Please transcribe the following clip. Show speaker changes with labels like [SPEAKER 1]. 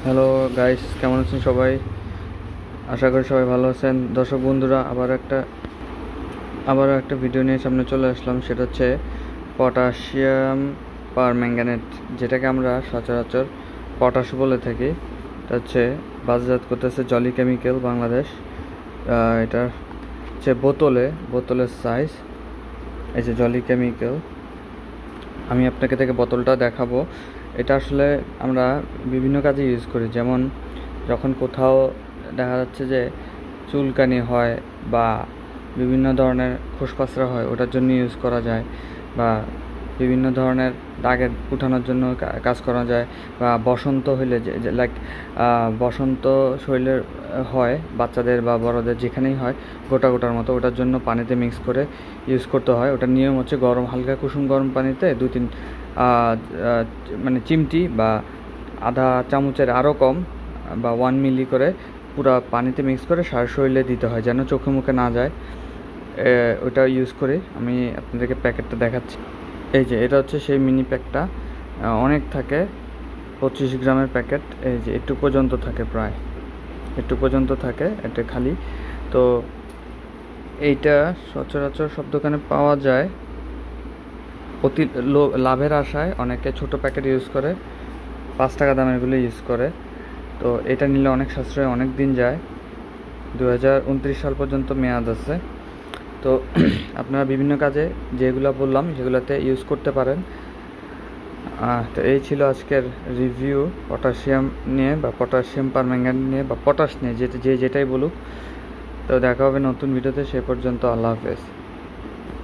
[SPEAKER 1] Hello guys, কেমন আছেন সবাই? আশা করি সবাই ভালো আছেন। দর্শক বন্ধুরা, আবারও একটা ভিডিও নিয়ে সামনে চলে আসলাম। সেটা হচ্ছে পটাশিয়াম পারম্যাঙ্গানেট, যেটাকে আমরা সচরাচর পটাশ বলে থাকি। এটা হচ্ছে বাজারজাত করতেছে জলি কেমিক্যাল বাংলাদেশ। এটা হচ্ছে বোতলের সাইজ, এই যে জলি কেমিক্যাল। আমি আপনাকে থেকে বোতলটা দেখাবো। এটা আসলে আমরা বিভিন্ন কাজে ইউজ করি, যেমন যখন কোথাও দেখা যাচ্ছে যে চুলকানি হয় বা বিভিন্ন ধরনের খোসপাসরা হয়, ওটার জন্য ইউজ করা যায়, বা বিভিন্ন ধরনের দাগের উঠানোর জন্য কাজ করা যায়, বা বসন্ত হইলে যে লাইক বসন্ত শরীরের হয় বাচ্চাদের বা বড়দের, যেখানেই হয় গোটা গোটার মতো, ওটার জন্য পানিতে মিক্স করে ইউজ করতে হয়। ওটার নিয়ম হচ্ছে হালকা কুসুম গরম পানিতে মানে চিমটি বা আধা চামচের আরও কম বা 1 মিলি করে পুরো পানিতে মিক্স করে সারা শরীরে দিতে হয়, যেন চোখে মুখে না যায়। ওটা ইউজ করি। আমি আপনাদেরকে প্যাকেটটা দেখাচ্ছি। এই যে এটা হচ্ছে সেই মিনি প্যাকটা, অনেক থাকে, 25 গ্রামের প্যাকেট। এই যে একটু পর্যন্ত থাকে, প্রায় একটু পর্যন্ত থাকে, এটা খালি। তো এইটা সচরাচর সব দোকানে পাওয়া যায়। অতি লাভের আশায় অনেকে ছোট প্যাকেট ইউজ করে, 5 টাকা দামেরগুলো ইউজ করে। তো এটা নিলে অনেক সাশ্রয়, অনেক দিন যায়, 2029 সাল পর্যন্ত মেয়াদ আছে। তো আপনারা বিভিন্ন কাজে যেগুলো বললাম সেগুলোতে ইউজ করতে পারেন। তো এই ছিল আজকের রিভিউ পটাশিয়াম নিয়ে, বা পটাশিয়াম পারম্যাঙ্গানেট নিয়ে, বা পটাশ নিয়ে, যেটাই বলুক। তো দেখা হবে নতুন ভিডিওতে। সে পর্যন্ত আল্লাহ হাফেজ।